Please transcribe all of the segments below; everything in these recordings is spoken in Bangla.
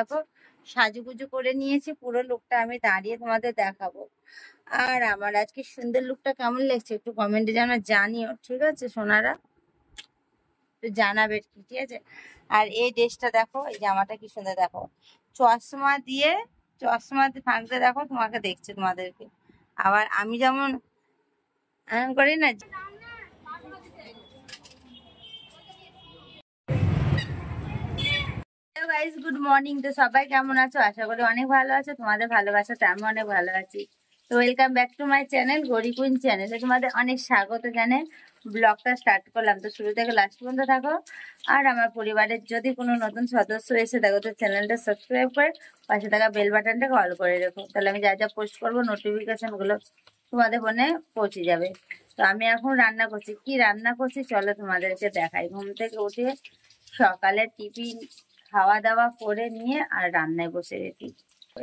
দেখো সাজুগুজু করে নিয়েছি, পুরো লুকটা আমি দাঁড়িয়ে তোমাদের দেখাবো। আর আমার আজকে সুন্দর লুকটা কেমন লাগছে একটু কমেন্টে জানিও, ঠিক আছে সোনারা? একটু জানাবে, ঠিক আছে? আর এই ড্রেসটা দেখো, এই জামাটা কি সুন্দর দেখো, চশমা দিয়ে ফাঁকতে দেখো তোমাকে দেখছে তোমাদেরকে। আবার আমি যেমন করি না। গাইস গুড মর্নিং, তো সবাই কেমন আছো? আশা করি অনেক ভালো আছো, তোমাদের ভালোবাসাতে আমি অনেক ভালো আছি। তো welcome back to my channel Gauri queen চ্যানেলে তোমাদের অনেক স্বাগত জানাই। ব্লগটা স্টার্ট করলাম, তো শুরু থেকে লাস্ট পর্যন্ত থাকো। আর আমার পরিবারের যদি কোনো নতুন সদস্য এসে দেখো তো চ্যানেলটা সাবস্ক্রাইব করে পাশে থাকা বেল বাটনটা অল করে রেখো, তাহলে আমি যা যা পোস্ট করবো নোটিফিকেশনগুলো তোমাদের ফোনে পৌঁছে যাবে। তো আমি এখন রান্না করছি, কি রান্না করছি চলো তোমাদেরকে দেখাই। ঘুম থেকে উঠে সকালে টিফিন খাওয়া দাওয়া করে নিয়ে আর রান্নায় বসে গেছি।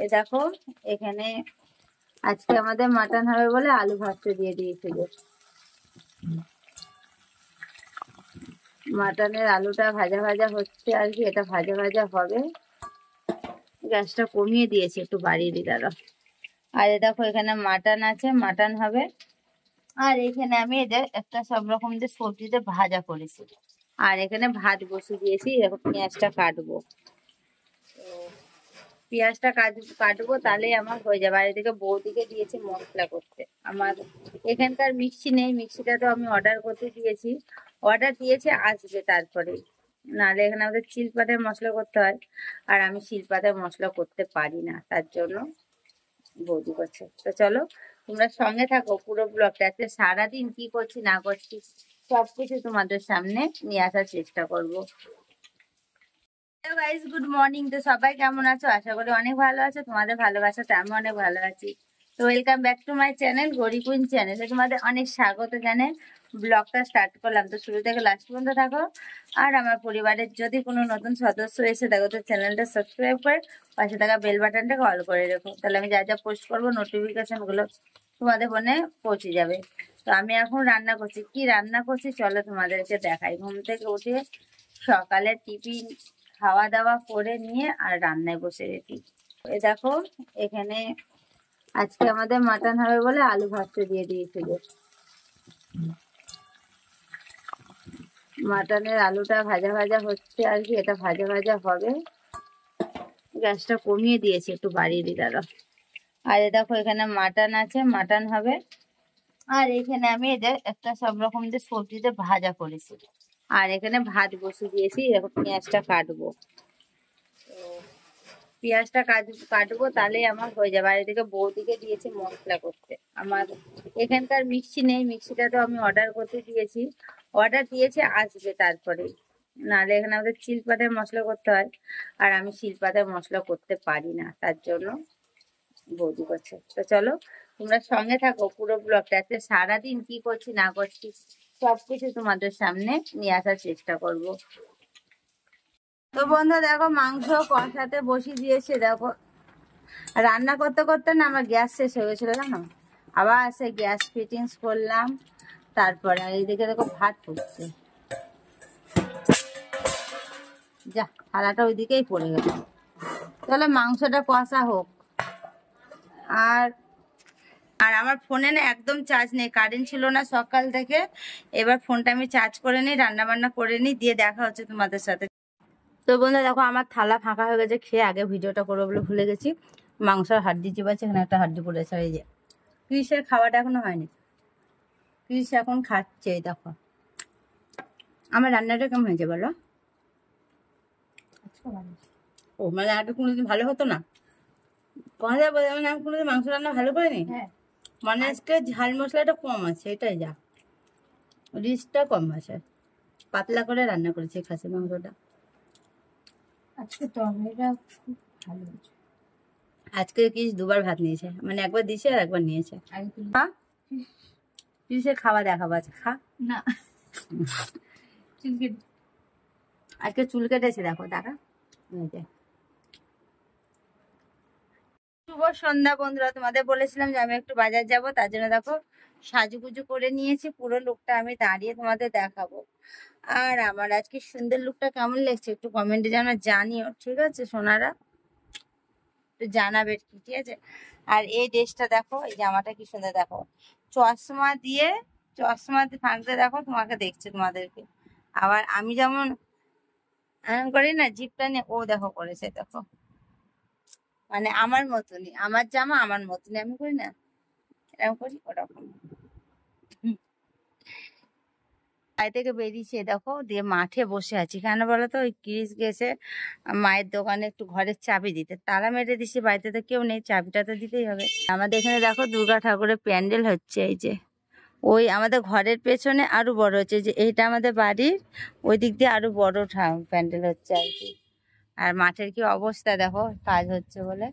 এই দেখো এখানে আজকে আমাদের মাটন হবে বলে আলু ভাজতে দিয়ে দিয়েছিল। মাটনের আলুটা ভাজা ভাজা হচ্ছে আর কি, এটা ভাজা ভাজা হবে। গ্যাসটা কমিয়ে দিয়েছি, একটু বাড়িয়ে দিই দাঁড়া। আর এ দেখো এখানে মাটন আছে, মাটন হবে। আর এখানে আমি এদের একটা সব রকম যে সবজিতে ভাজা করেছি। আর এখানে ভাত বসিয়ে দিয়েছি, এখন পেঁয়াজটা কাটবো। পেঁয়াজটা কাটবো তাহলেই আমার হয়ে যাবে। আর এদিকে বৌদিকে দিয়েছি মশলা করতে। আমার এখানকার মিক্সি নেই, মিক্সিটা তো আমি অর্ডার করতে দিয়েছি, আসবে তারপরে। নাহলে এখানে আমাদের শিলপাটায় মশলা করতে হয়, আর আমি শিলপাটায় মশলা করতে পারি না, তার জন্য বৌদি করছে। তো চলো তোমরা সঙ্গে থাকো পুরো ব্লগটা, আজকে সারাদিন কি করছি না করছি সবকিছু তোমাদের সামনে নিয়ে আসার চেষ্টা করবো। হ্যালো গাইস গুড মর্নিং, তো সবাই কেমন আছো? আশা করি অনেক ভালো আছো, তোমাদের ভালোবাসাতে আমি অনেক ভালো আছি। তো welcome back to my channel Gauri queen চ্যানেলে তোমাদের অনেক স্বাগত জানাই। ব্লগটা স্টার্ট করলাম, তো শুরু থেকে লাস্ট পর্যন্ত থাকো। আর আমার পরিবারের যদি কোনো নতুন সদস্য এসে দেখো তো চ্যানেলটা সাবস্ক্রাইব করে পাশে থাকা বেল বাটনটা অল করে রেখো, তাহলে আমি যা যা পোস্ট করবো নোটিফিকেশনগুলো তোমাদের ফোনে পৌঁছে যাবে। তো আমি এখন রান্না করছি, কি রান্না করছি চলো তোমাদেরকে দেখাই। ঘুম থেকে উঠে সকালে টিফিন খাওয়া দাওয়া করে নিয়ে আর রান্নায় বসে গেছি। এই দেখো এখানে আজকে আমাদের মাটন হবে বলে আলু ভাজতে দিয়ে দিয়েছিল। মাটনের আলুটা ভাজা ভাজা হচ্ছে আর কি, এটা ভাজা ভাজা হবে। গ্যাসটা কমিয়ে দিয়েছি, একটু বাড়িয়ে দিই দাঁড়া। আর এ দেখো এখানে মাটন আছে, মাটন হবে। আর এখানে আমি এদের একটা সব রকম যে সবজিতে ভাজা করেছি। আর এখানে ভাত বসিয়ে দিয়েছি, এখন পেঁয়াজটা কাটবো। পেঁয়াজটা কাটবো তাহলেই আমার হয়ে যাবে। আর এদিকে বৌদিকে দিয়েছি মশলা করতে। আমার এখানকার মিক্সি নেই, মিক্সিটা তো আমি অর্ডার করতে দিয়েছি, আসবে তারপরে। নাহলে এখানে আমাদের শিলপাটায় মশলা করতে হয়, আর আমি শিলপাটায় মশলা করতে পারি না, তার জন্য বৌদি করছে। তো চলো তোমরা সঙ্গে থাকো পুরো ব্লগটা, আজকে সারাদিন কি করছি না করছি সবকিছু তোমাদের সামনে নিয়ে আসার চেষ্টা করব। তো বন্ধু দেখো মাংস কষাতে বসিয়ে দিয়েছে। দেখো রান্না করতে করতে না আমার গ্যাস শেষ হয়ে গেছিল জানো, আবার সে গ্যাস ফিটিংস করলাম। তারপরে এইদিকে দেখো ভাত ফুটছে, যা থালাটা ওইদিকেই পড়ে গেল। তাহলে মাংসটা কষা হোক। আর আর আমার ফোনে না একদম চার্জ নেই, কারেন্ট ছিল না সকাল থেকে। এবার ফোনটা আমি চার্জ করে নিই, রান্না বান্না করে নিই, দিয়ে দেখা হচ্ছে তোমাদের সাথে। তো বন্ধু দেখো আমার থালা ফাঁকা হয়ে গেছে, খেয়ে আগে ভিডিওটা করবো বলে ভুলে গেছি। মাংসের হাড্ডি চিবাচ্ছে, এখানে একটা হাড্ডি পড়েছে। এই যে ক্রিসের খাওয়াটা এখনো হয়নি, ক্রিস এখন খাচ্ছে। এই দেখো আমার রান্নাটা কেমন হয়েছে বলো? ও মানে আগে কোনোদিন ভালো হতো না, কথা বলে মানে আমি কোনোদিন মাংস রান্না ভালো করিনি। মানে আজকে ঝাল মশলাটা কম আছে, এটাই যা, রিচটা কম আছে, পাতলা করে রান্না করেছি খাসি মাংসটা। আজকে তরকারিটা খুব ভালো হয়েছে। আজকে কি দুবার ভাত নিয়েছে, মানে একবার দিয়েছে আর একবার নিয়েছে। কিসের খাওয়া দেখাবো আছে, খা না। আজকে চুল কেটেছে দেখো টাকা। শুভ সন্ধ্যা বন্ধুরা, তোমাদের বলেছিলাম যে আমি একটু বাজার যাব, তার জন্য দেখো সাজুগুজু করে নিয়েছি, পুরো লুকটা আমি দাঁড়িয়ে তোমাদের দেখাবো। আর আমার আজকে সুন্দর লুকটা কেমন লাগছে একটু কমেন্টে জানিও, ঠিক আছে সোনারা? একটু জানাবে, ঠিক আছে। আর এই ড্রেসটা দেখো, এই জামাটা কি সুন্দর, দেখো চশমা দিয়ে, চশমা ফাঁকতে দেখো তোমাকে দেখছে তোমাদেরকে। আবার আমি যেমন করি না জিপটা নিয়ে, ও দেখো করেছে, দেখো মানে আমার মতনই, আমার জামা আমার মতনই আমি করি না, এরকম করি ওরকম। বাড়ি থেকে বেরিয়েছে দেখো, দিয়ে মাঠে বসে আছি কেন বলো তো, ওই ক্রিস গেছে মায়ের দোকানে একটু ঘরের চাবি দিতে, তালা মেরে দিছি, বাড়িতে তো কেউ নেই, চাবিটা তো দিতেই হবে। আমাদের এখানে দেখো দুর্গা ঠাকুরের প্যান্ডেল হচ্ছে, এই যে ওই আমাদের ঘরের পেছনে আরো বড় হচ্ছে, যে এইটা আমাদের বাড়ির, ওই দিক দিয়ে আরো বড় প্যান্ডেল হচ্ছে আর কি। আর মাঠের কি অবস্থা দেখো, কাজ হচ্ছে বলে।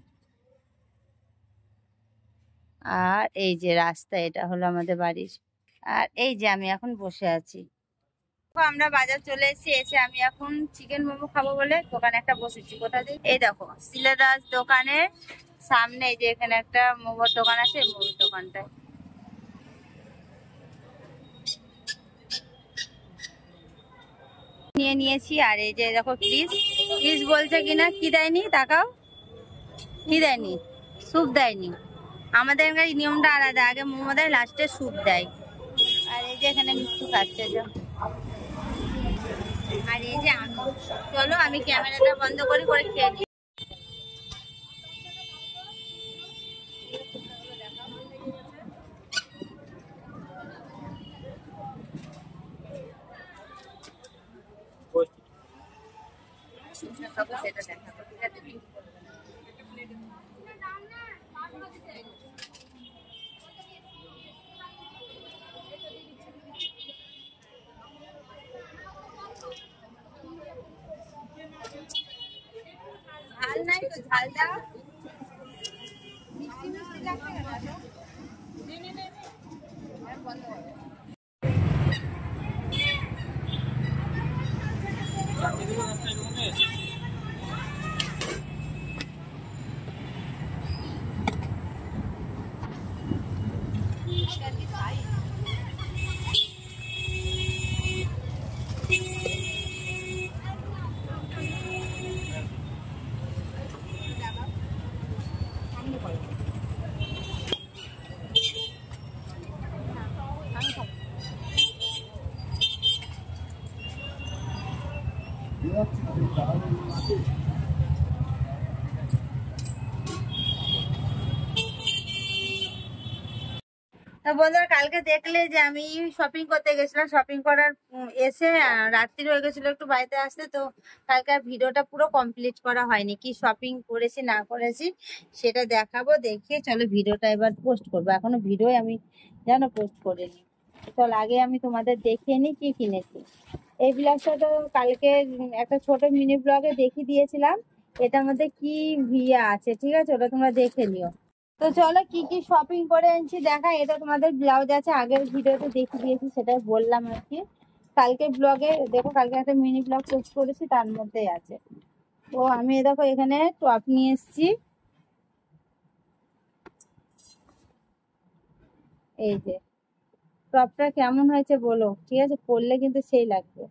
আর এই যে রাস্তা, এটা হলো আমাদের বাড়ির। আর এই যে আমি এখন বসে আছি, আমরা বাজার চলে এসেছি, এসে আমি এখন চিকেন মোমো খাবো বলে দোকানে একটা বসেছি। কোথা দিয়ে, এই দেখো সিলেদাস দোকানের সামনে, এই যে এখানে একটা মোমোর দোকান আছে, মোমোর দোকানটায় নিয়ে নিয়েছি। আর এই যে দেখো ক্রিস, ক্রিস বলছে কিনা কি দেয়নি, তাকাও কি দেয়নি, স্যুপ দেয়নি। আমাদের এখানে নিয়মটা আলাদা, আগে মোমো দেয়, লাস্টে স্যুপ দেয়। আর এই যে এখানে মিষ্টি খাচ্ছে যে, আর এই যে আমি, চলো আমি ক্যামেরাটা বন্ধ করি, করে খেয়ে নিই। সেটা দেখাবো, ঠিক আছে। ঝাল নাই তো, ঝাল দাও, মিষ্টি মিষ্টি লাগবে কেন এত? বন্ধ করো। তো বন্ধুরা কালকে দেখলে যে আমি শপিং করতে গেছিলাম, শপিং করার এসে রাত্রি হয়ে গেছিল একটু বাড়িতে আসতে, তো কালকে আর ভিডিওটা পুরো কমপ্লিট করা হয়নি, কি শপিং করেছি না করেছি সেটা দেখাবো। দেখিয়ে চলো ভিডিওটা এবার পোস্ট করবো, এখনো ভিডিও আমি জানো পোস্ট করিনি। চল আগে আমি তোমাদের দেখিয়ে নিই কি কিনেছি। এই ব্লগটা তো কালকে একটা ছোট মিনি ব্লগে দেখিয়ে দিয়েছিলাম, এটার মধ্যে কি ভিয়া আছে, ঠিক আছে, ওটা তোমরা দেখে নিও। তো চলো কি কি শপিং করে আনছি দেখা, এটা তোমাদের ব্লাউজ আছে, আগের ভিডিওতে দেখিয়ে দিয়েছি, সেটাই বললাম আর কি। কালকে ব্লগে দেখো, কালকে একটা মিনি ব্লগ পোস্ট করেছি, তার মধ্যেই আছে। তো আমি দেখো এখানে টপ নিয়ে এসেছি, এই যে টপটা কেমন হয়েছে বলো, ঠিক আছে, পরলে কিন্তু সেই লাগবে।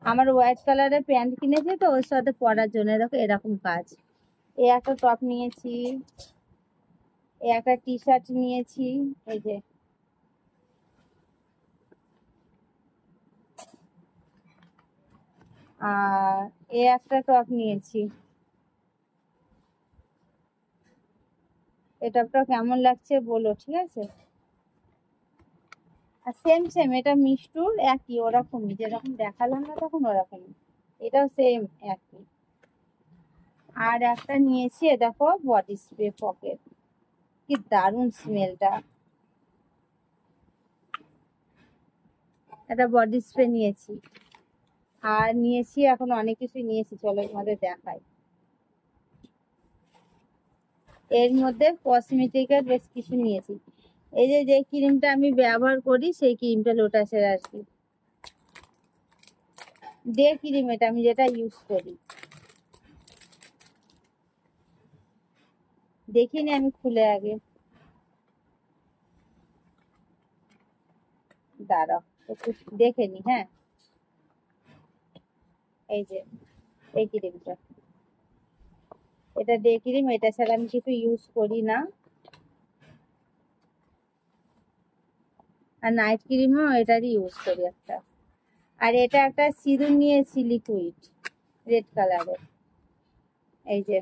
আমার হোয়াইট কালারের প্যান্ট কিনেছি তো ওর সাথে পরার জন্য, দেখো এরকম কাজ। এই একটা টপ নিয়েছি, এই একটা টি শার্ট নিয়েছি, এই যে আর এই একটা টপ নিয়েছি। এই টপটা কেমন লাগছে বলো, ঠিক আছে। আর সেম সেম, এটা মিষ্টুর একই, ওরকমই যেরকম দেখালাম না তখন ওরকমই, এটাও সেম একই। আর একটা নিয়েছি, দেখো বডি স্প্রে পকেট, কি দারুণ স্মেলটা। একটা বডি স্প্রে নিয়েছি, আর নিয়েছি এখন অনেক কিছু নিয়েছি, চলো তোমাদের দেখাই। এর মধ্যে কসমেটিকের বেশ কিছু নিয়েছি, এই যে যে ক্রিমটা আমি ব্যবহার করি সেই ক্রিমটা লোটাসের আর কি, ডে ক্রিম, এটা আমি যেটা ইউজ করি। দেখিনি আমি খুলে আগে, দাঁড়াও একটু দেখে নি, হ্যাঁ এই যে এই ক্রিমটা, এটা ডে ক্রিম, এটা ছাড়া আমি কিছু ইউজ করি না। আর নাইট ক্রিমও এটারই ইউজ করি একটা। আর এটা একটা সিরুম নিয়েছি লিকুইড, রেড কালারের, এই যে।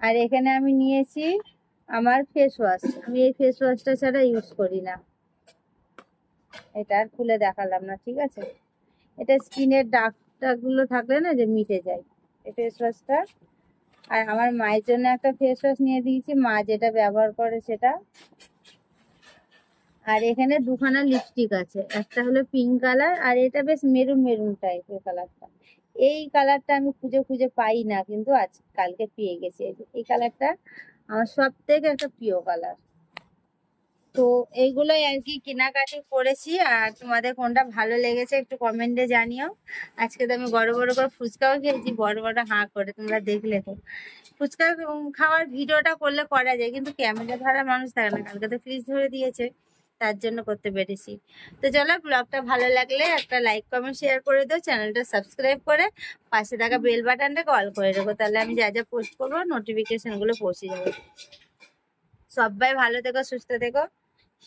আর এখানে আমি নিয়েছি আমার ফেস ওয়াশ, আমি এই ফেস ওয়াশটা ছাড়া ইউজ করি না। এটা আর খুলে দেখালাম না, ঠিক আছে। এটা স্কিনের দাগ টাগগুলো থাকলে না যে মিটে যায় এই ফেস ওয়াশটা। আর আমার মায়ের জন্য একটা ফেস ওয়াশ নিয়ে দিয়েছি, মা যেটা ব্যবহার করে সেটা। আর এখানে দুখানা লিপস্টিক আছে, একটা হলো পিঙ্ক কালার, আর এটা বেশ মেরুন মেরুন টাইপের কালারটা। এই কালারটা আমি খুঁজে খুঁজে পাই না, কিন্তু আজ কালকে পেয়ে গেছি। এই কালারটা আমার সব থেকে একটা প্রিয় কালার। তো এইগুলোই আর কি কেনাকাটি করেছি। আর তোমাদের কোনটা ভালো লেগেছে একটু কমেন্টে জানিও। আজকে তো আমি বড় বড় করে ফুচকাও খেয়েছি, বড় বড় হাঁ করে, তোমরা দেখলে তো। ফুচকা খাওয়ার ভিডিওটা করলে করা যায়, কিন্তু ক্যামেরা ধরার মানুষ থাকে না, কালকে তো ফ্রিজ ধরে দিয়েছে, তার জন্য করতে পেরেছি। তো চলো, ব্লগটা ভালো লাগলে একটা লাইক কমেন্ট শেয়ার করে দাও, চ্যানেলটা সাবস্ক্রাইব করে পাশে থাকা বেল বাটনটাকে অল করে দেবো, তাহলে আমি যা যা পোস্ট করবো নোটিফিকেশনগুলো পৌঁছে যাবে। সবাই ভালো থেকো, সুস্থ থেকো,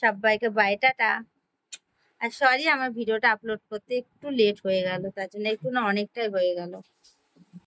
সবাইকে বাই, টাটা। আর সরি, আমার ভিডিওটা আপলোড করতে একটু লেট হয়ে গেল, তার জন্য একটু না অনেকটাই হয়ে গেল।